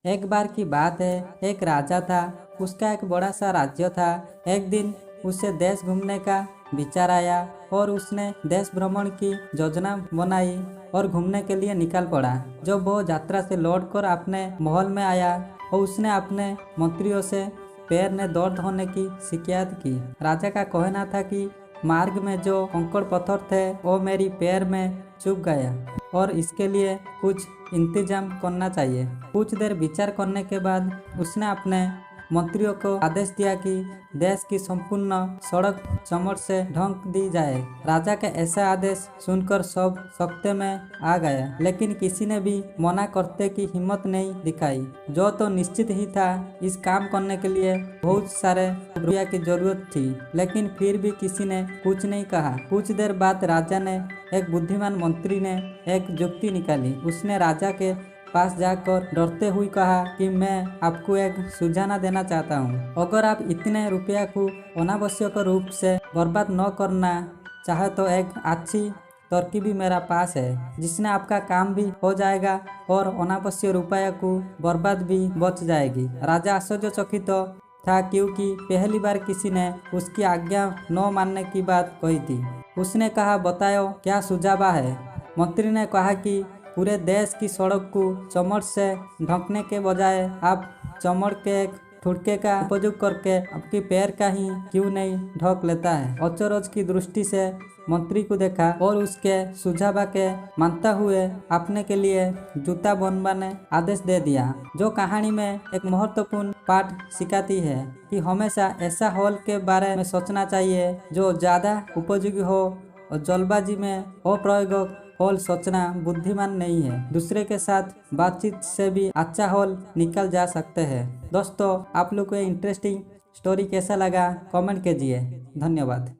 एक बार की बात है, एक राजा था। उसका एक बड़ा सा राज्य था। एक दिन उसे देश घूमने का विचार आया और उसने देश भ्रमण की योजना बनाई और घूमने के लिए निकल पड़ा। जब वो यात्रा से लौटकर अपने महल में आया और उसने अपने मंत्रियों से पैर में दर्द होने की शिकायत की। राजा का कहना था कि मार्ग में जो कंकड़ पत्थर थे वो मेरी पैर में चुभ गया और इसके लिए कुछ इंतजाम करना चाहिए। कुछ देर विचार करने के बाद उसने अपने मंत्रियों को आदेश दिया कि देश की संपूर्ण सड़क चमड़ से ढक दी जाए। राजा का ऐसा आदेश सुनकर सब सख्ते में आ गया, लेकिन किसी ने भी मना करते की हिम्मत नहीं दिखाई। जो तो निश्चित ही था, इस काम करने के लिए बहुत सारे रुपया की जरूरत थी, लेकिन फिर भी किसी ने कुछ नहीं कहा। कुछ देर बाद राजा ने एक बुद्धिमान मंत्री ने एक युक्ति निकाली। उसने राजा के पास जाकर डरते हुए कहा कि मैं आपको एक सुझाव देना चाहता हूँ। अगर आप इतने रुपया को अनावश्यक रूप से बर्बाद न करना चाहे तो एक अच्छी तरकीब भी मेरा पास है, जिसने आपका काम भी हो जाएगा और अनावश्यक रुपया को बर्बाद भी बच जाएगी। राजा आश्चर्यचकित था क्योंकि पहली बार किसी ने उसकी आज्ञा न मानने की बात कही थी। उसने कहा, बताओ क्या सुझाव है। मंत्री ने कहा कि पूरे देश की सड़क को चमड़ से ढकने के बजाय आप चमड़ के एक ठुड़के का उपयोग करके आपके पैर का ही क्यों नहीं ढक लेता है। अचरज की दृष्टि से मंत्री को देखा और उसके सुझाव के मानता हुए अपने के लिए जूता बनवाने आदेश दे दिया। जो कहानी में एक महत्वपूर्ण पाठ सिखाती है कि हमेशा ऐसा हॉल के बारे में सोचना चाहिए जो ज्यादा उपयोगी हो और जल्दबाजी में अप्रयोग हॉल सोचना बुद्धिमान नहीं है। दूसरे के साथ बातचीत से भी अच्छा हॉल निकल जा सकते हैं। दोस्तों, आप लोग को ये इंटरेस्टिंग स्टोरी कैसा लगा कमेंट कीजिए। धन्यवाद।